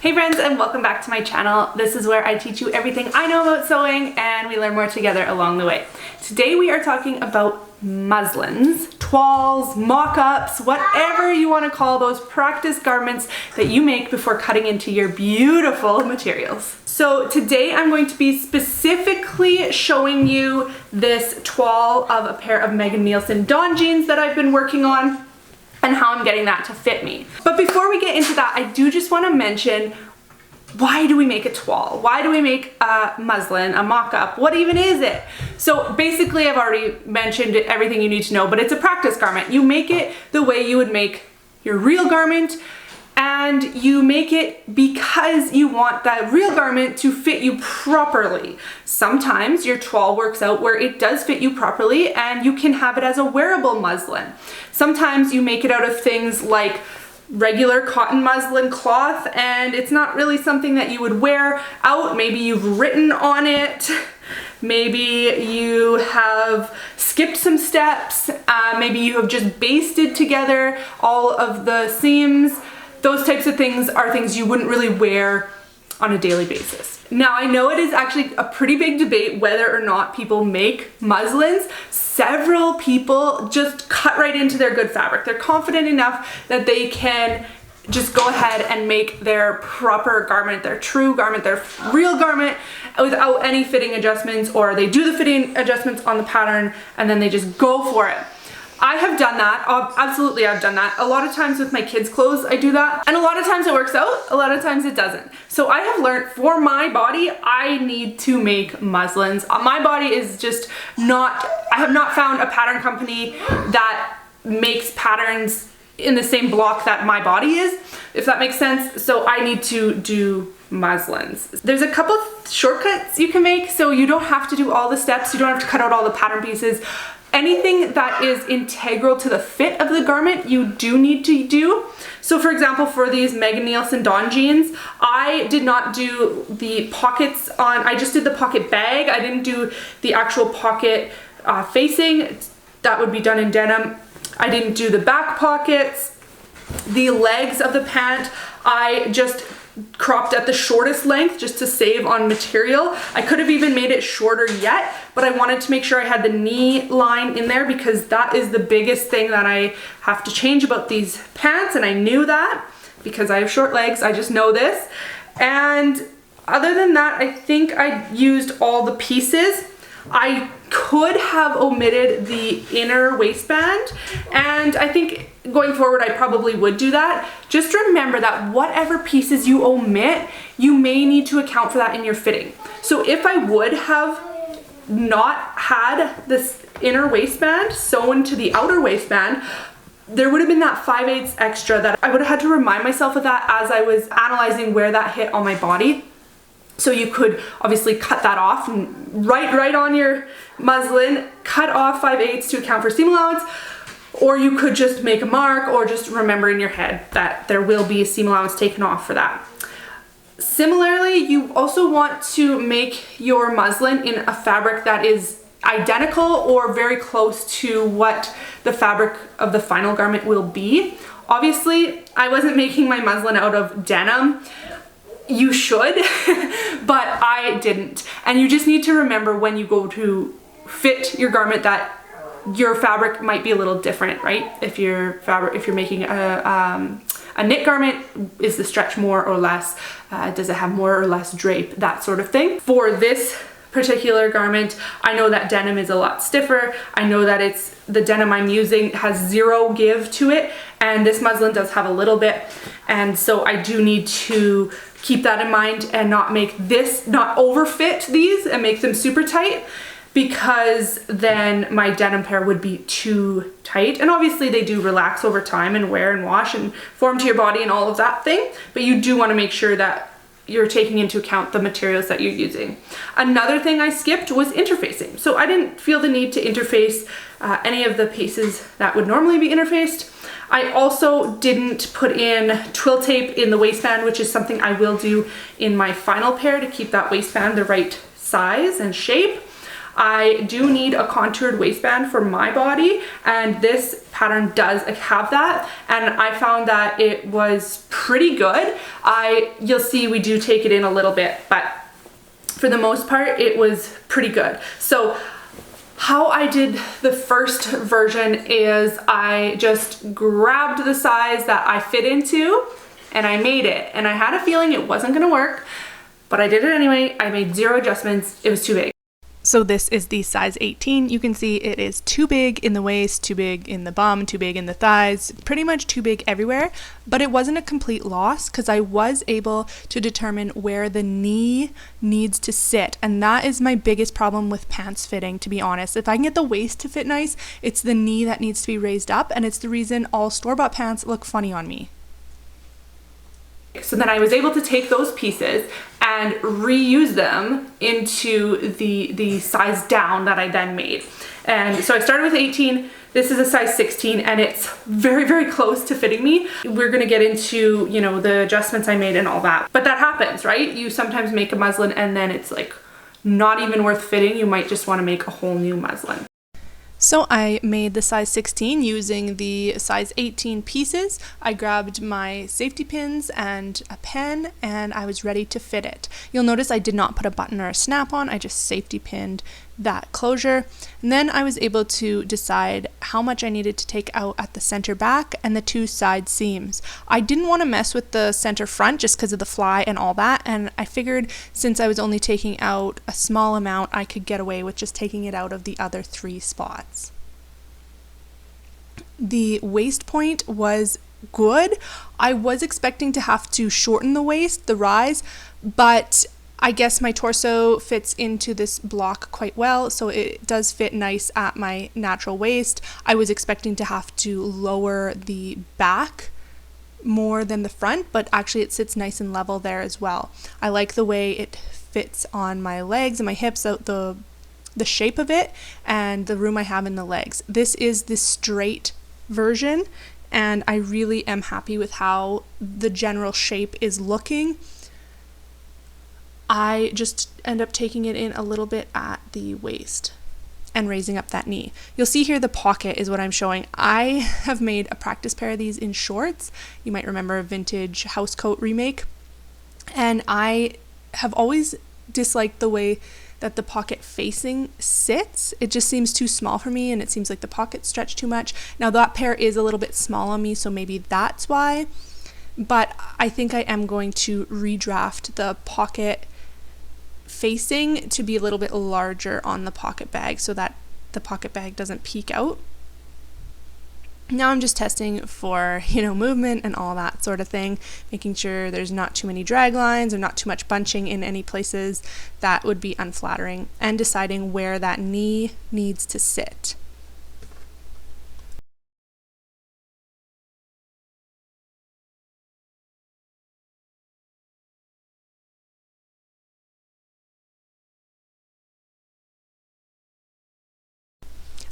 Hey friends, and welcome back to my channel. This is where I teach you everything I know about sewing and we learn more together along the way. Today we are talking about muslins, toiles, mock-ups, whatever you want to call those practice garments that you make before cutting into your beautiful materials. So today I'm going to be specifically showing you this toile of a pair of Megan Nielsen Dawn jeans that I've been working on and how I'm getting that to fit me. But before we get into that, I do just want to mention, why do we make a toile? Why do we make a muslin, a mock-up? What even is it? So basically, I've already mentioned everything you need to know, but it's a practice garment. You make it the way you would make your real garment, and you make it because you want that real garment to fit you properly. Sometimes your toile works out where it does fit you properly and you can have it as a wearable muslin. Sometimes you make it out of things like regular cotton muslin cloth and it's not really something that you would wear out. Maybe you've written on it. Maybe you have skipped some steps. Maybe you have just basted together all of the seams. Those types of things are things you wouldn't really wear on a daily basis. Now, I know it is actually a pretty big debate whether or not people make muslins. Several people just cut right into their good fabric. They're confident enough that they can just go ahead and make their proper garment, their true garment, their real garment without any fitting adjustments, or they do the fitting adjustments on the pattern and then they just go for it. I have done that, absolutely I've done that. A lot of times with my kids' clothes I do that, and a lot of times it works out, a lot of times it doesn't. So I have learned for my body, I need to make muslins. My body is just not, I have not found a pattern company that makes patterns in the same block that my body is, if that makes sense. So I need to do muslins. There's a couple shortcuts you can make, so you don't have to do all the steps, you don't have to cut out all the pattern pieces. Anything that is integral to the fit of the garment, you do need to do. So for example, for these Megan Nielsen Dawn jeans, I did not do the pockets on, I just did the pocket bag. I didn't do the actual pocket facing. That would be done in denim. I didn't do the back pockets. The legs of the pant, I just cropped at the shortest length just to save on material. I could have even made it shorter yet, but I wanted to make sure I had the knee line in there because that is the biggest thing that I have to change about these pants, and I knew that because I have short legs. I just know this. And other than that, I think I used all the pieces. I could have omitted the inner waistband, and I think going forward I probably would do that. Just remember that whatever pieces you omit, you may need to account for that in your fitting. So if I would have not had this inner waistband sewn to the outer waistband, there would have been that 5/8 extra that I would have had to remind myself of that as I was analyzing where that hit on my body. So you could obviously cut that off and right on your muslin, cut off 5/8 to account for seam allowance, or you could just make a mark or just remember in your head that there will be a seam allowance taken off for that. Similarly, you also want to make your muslin in a fabric that is identical or very close to what the fabric of the final garment will be. Obviously, I wasn't making my muslin out of denim. You should, but I didn't. And you just need to remember when you go to fit your garment that your fabric might be a little different, right? If you're making a knit garment, is the stretch more or less? Does it have more or less drape? That sort of thing. For this particular garment, I know that denim is a lot stiffer. I know that the denim I'm using has zero give to it, and this muslin does have a little bit. And so I do need to keep that in mind and not overfit these and make them super tight, because then my denim pair would be too tight. And obviously they do relax over time and wear and wash and form to your body and all of that thing, but you do want to make sure that you're taking into account the materials that you're using. Another thing I skipped was interfacing. So I didn't feel the need to interface any of the pieces that would normally be interfaced. I also didn't put in twill tape in the waistband, which is something I will do in my final pair to keep that waistband the right size and shape. I do need a contoured waistband for my body, and this pattern does have that, and I found that it was pretty good. You'll see we do take it in a little bit, but for the most part it was pretty good. So how I did the first version is I just grabbed the size that I fit into and I made it, and I had a feeling it wasn't gonna work, but I did it anyway. I made 0 adjustments. It was too big. So this is the size 18. You can see it is too big in the waist, too big in the bum, too big in the thighs, pretty much too big everywhere. But it wasn't a complete loss because I was able to determine where the knee needs to sit. And that is my biggest problem with pants fitting, to be honest. If I can get the waist to fit nice, it's the knee that needs to be raised up. And it's the reason all store-bought pants look funny on me. So then I was able to take those pieces and reuse them into the size down that I then made. And so I started with 18. This is a size 16 and it's very, very close to fitting me. We're gonna get into, you know, the adjustments I made and all that. But that happens, right? You sometimes make a muslin and then it's like not even worth fitting. You might just wanna make a whole new muslin. So I made the size 16 using the size 18 pieces. I grabbed my safety pins and a pen and I was ready to fit it. You'll notice I did not put a button or a snap on, I just safety pinned that closure. And then I was able to decide how much I needed to take out at the center back and the 2 side seams. I didn't want to mess with the center front just because of the fly and all that, and I figured since I was only taking out a small amount, I could get away with just taking it out of the other 3 spots. The waist point was good. I was expecting to have to shorten the waist, the rise, but I guess my torso fits into this block quite well, so it does fit nice at my natural waist. I was expecting to have to lower the back more than the front, but actually it sits nice and level there as well. I like the way it fits on my legs and my hips, the shape of it and the room I have in the legs. This is the straight version and I really am happy with how the general shape is looking. I just end up taking it in a little bit at the waist and raising up that knee. You'll see here the pocket is what I'm showing. I have made a practice pair of these in shorts. You might remember a vintage house coat remake. And I have always disliked the way that the pocket facing sits. It just seems too small for me and it seems like the pocket's stretched too much. Now that pair is a little bit small on me, so maybe that's why. But I think I am going to redraft the pocket facing to be a little bit larger on the pocket bag so that the pocket bag doesn't peek out. Now I'm just testing for, movement and all that sort of thing, making sure there's not too many drag lines or not too much bunching in any places that would be unflattering, and deciding where that knee needs to sit.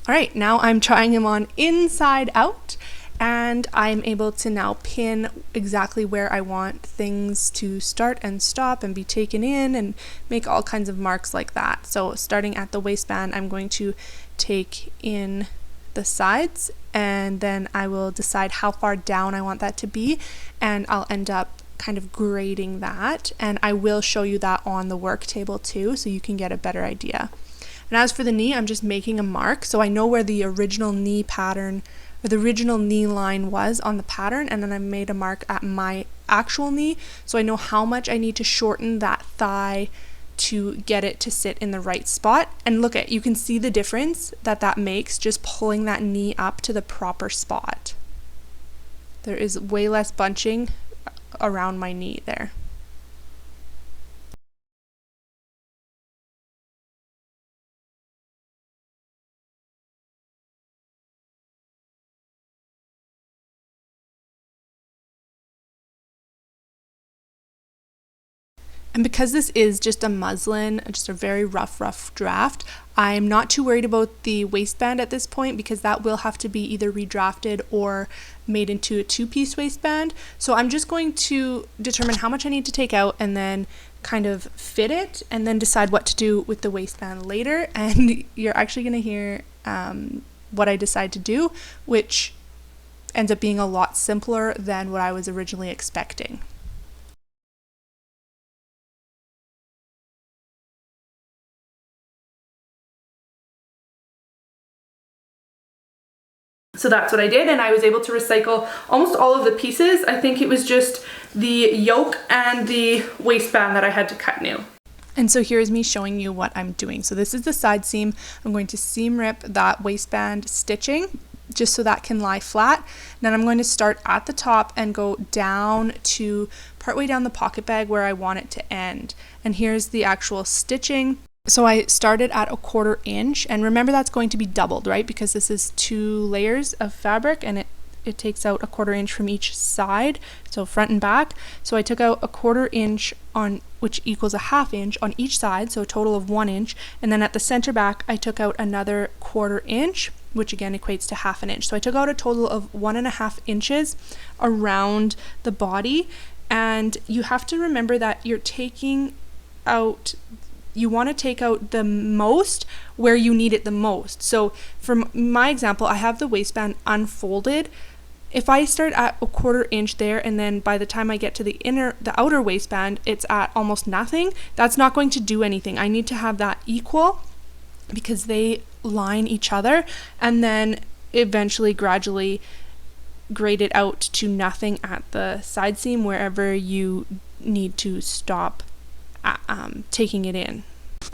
All right, now I'm trying them on inside out, and I'm able to now pin exactly where I want things to start and stop and be taken in and make all kinds of marks like that. So starting at the waistband, I'm going to take in the sides and then I will decide how far down I want that to be, and I'll end up kind of grading that, and I will show you that on the work table too so you can get a better idea. And as for the knee, I'm just making a mark so I know where the original knee pattern or the original knee line was on the pattern, and then I made a mark at my actual knee so I know how much I need to shorten that thigh to get it to sit in the right spot. And look at, you can see the difference that makes just pulling that knee up to the proper spot. There is way less bunching around my knee there. And because this is just a muslin, just a very rough draft, I'm not too worried about the waistband at this point because that will have to be either redrafted or made into a 2-piece waistband. So I'm just going to determine how much I need to take out and then kind of fit it and then decide what to do with the waistband later. And you're actually going to hear what I decide to do, which ends up being a lot simpler than what I was originally expecting. So that's what I did, and I was able to recycle almost all of the pieces. I think it was just the yoke and the waistband that I had to cut new. And so here's me showing you what I'm doing. So this is the side seam. I'm going to seam rip that waistband stitching just so that can lie flat. Then I'm going to start at the top and go down to partway down the pocket bag where I want it to end. And here's the actual stitching. So I started at 1/4 inch, and remember that's going to be doubled, right? Because this is 2 layers of fabric, and it takes out 1/4 inch from each side, so front and back. So I took out 1/4 inch on, which equals 1/2 inch on each side, so a total of 1 inch. And then at the center back, I took out another 1/4 inch, which again equates to 1/2 inch. So I took out a total of 1.5 inches around the body. And you have to remember that you want to take out the most where you need it the most. So for my example, I have the waistband unfolded. If I start at 1/4 inch there, and then by the time I get to the outer waistband, it's at almost nothing, that's not going to do anything. I need to have that equal because they line each other, and then eventually gradually grade it out to nothing at the side seam wherever you need to stop taking it in.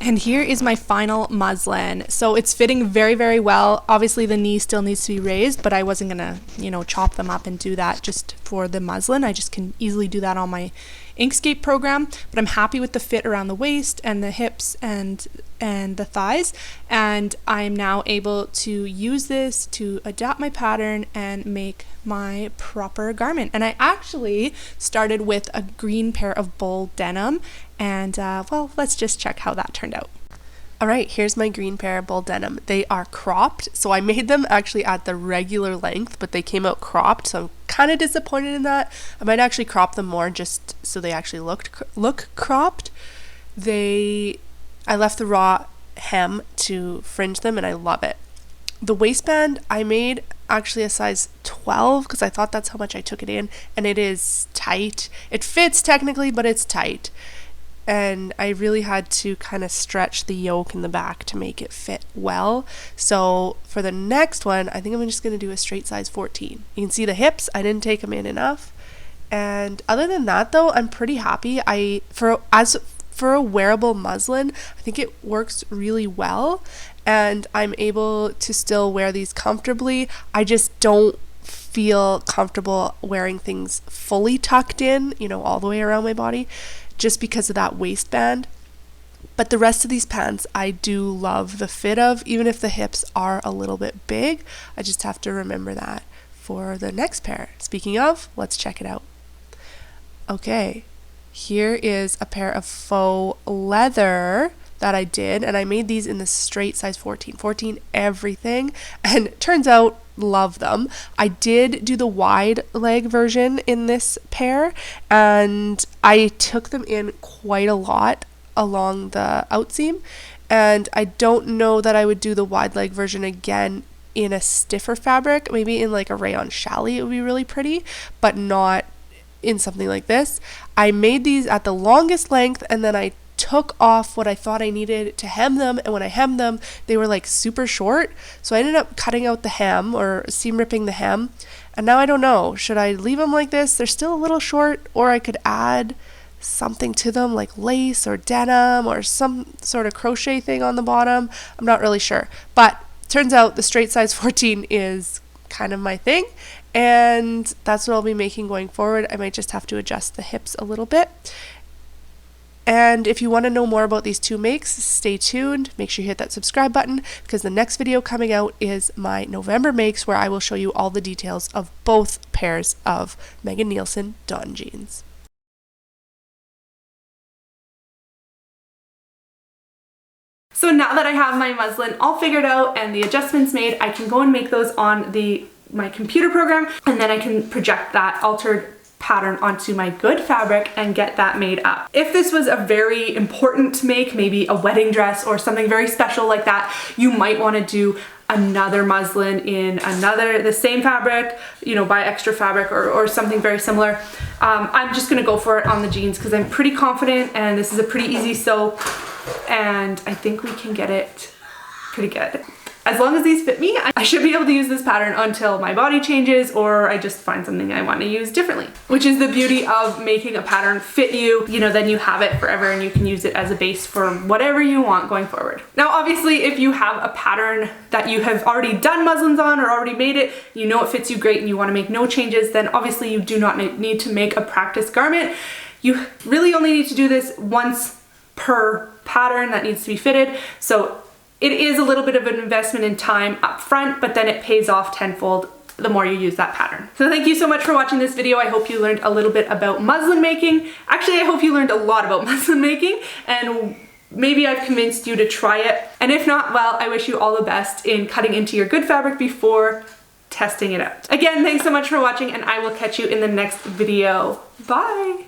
And here is my final muslin. So it's fitting very, very well. Obviously the knee still needs to be raised, but I wasn't gonna, chop them up and do that just for the muslin. I just can easily do that on my Inkscape program, but I'm happy with the fit around the waist and the hips and the thighs, and I'm now able to use this to adapt my pattern and make my proper garment. And I actually started with a green pair of bull denim, and well, let's just check how that turned out. All right, here's my green pair of bull denim. They are cropped, so I made them actually at the regular length, but they came out cropped, so I'm kind of disappointed in that. I might actually crop them more just so they actually look cropped. I left the raw hem to fringe them, and I love it. The waistband I made actually a size 12 because I thought that's how much I took it in, and it is tight. It fits technically, but it's tight. And I really had to kind of stretch the yoke in the back to make it fit well. So for the next one, I think I'm just going to do a straight size 14. You can see the hips, I didn't take them in enough. And other than that though, I'm pretty happy. For a wearable muslin, I think it works really well, and I'm able to still wear these comfortably. I just don't feel comfortable wearing things fully tucked in, all the way around my body, just because of that waistband. But the rest of these pants I do love the fit of, even if the hips are a little bit big. I just have to remember that for the next pair. Speaking of, let's check it out. Okay, here is a pair of faux leather that I did, and I made these in the straight size 14 everything, and it turns out love them. I did do the wide leg version in this pair, and I took them in quite a lot along the outseam, and I don't know that I would do the wide leg version again in a stiffer fabric. Maybe in like a rayon challis it would be really pretty, but not in something like this. I made these at the longest length, and then I took off what I thought I needed to hem them, and when I hemmed them they were like super short, so I ended up cutting out the hem or seam ripping the hem. And now I don't know, should I leave them like this? They're still a little short, or I could add something to them like lace or denim or some sort of crochet thing on the bottom. I'm not really sure, but turns out the straight size 14 is kind of my thing, and that's what I'll be making going forward. I might just have to adjust the hips a little bit. And if you want to know more about these two makes, stay tuned. Make sure you hit that subscribe button, because the next video coming out is my November makes, where I will show you all the details of both pairs of Megan Nielsen Dawn Jeans. So now that I have my muslin all figured out and the adjustments made, I can go and make those on my computer program, and then I can project that altered pattern onto my good fabric and get that made up. If this was a very important make, maybe a wedding dress or something very special like that, you might want to do another muslin in the same fabric, you know, buy extra fabric or something very similar. I'm just gonna go for it on the jeans because I'm pretty confident and this is a pretty easy sew and I think we can get it pretty good. As long as these fit me, I should be able to use this pattern until my body changes or I just find something I want to use differently, which is the beauty of making a pattern fit you. You know, then you have it forever and you can use it as a base for whatever you want going forward. Now, obviously, if you have a pattern that you have already done muslins on or already made it, you know it fits you great and you want to make no changes, then obviously you do not need to make a practice garment. You really only need to do this once per pattern that needs to be fitted. So it is a little bit of an investment in time up front, but then it pays off tenfold the more you use that pattern. So thank you so much for watching this video. I hope you learned a little bit about muslin making. Actually, I hope you learned a lot about muslin making and maybe I've convinced you to try it. And if not, well, I wish you all the best in cutting into your good fabric before testing it out. Again, thanks so much for watching and I will catch you in the next video. Bye!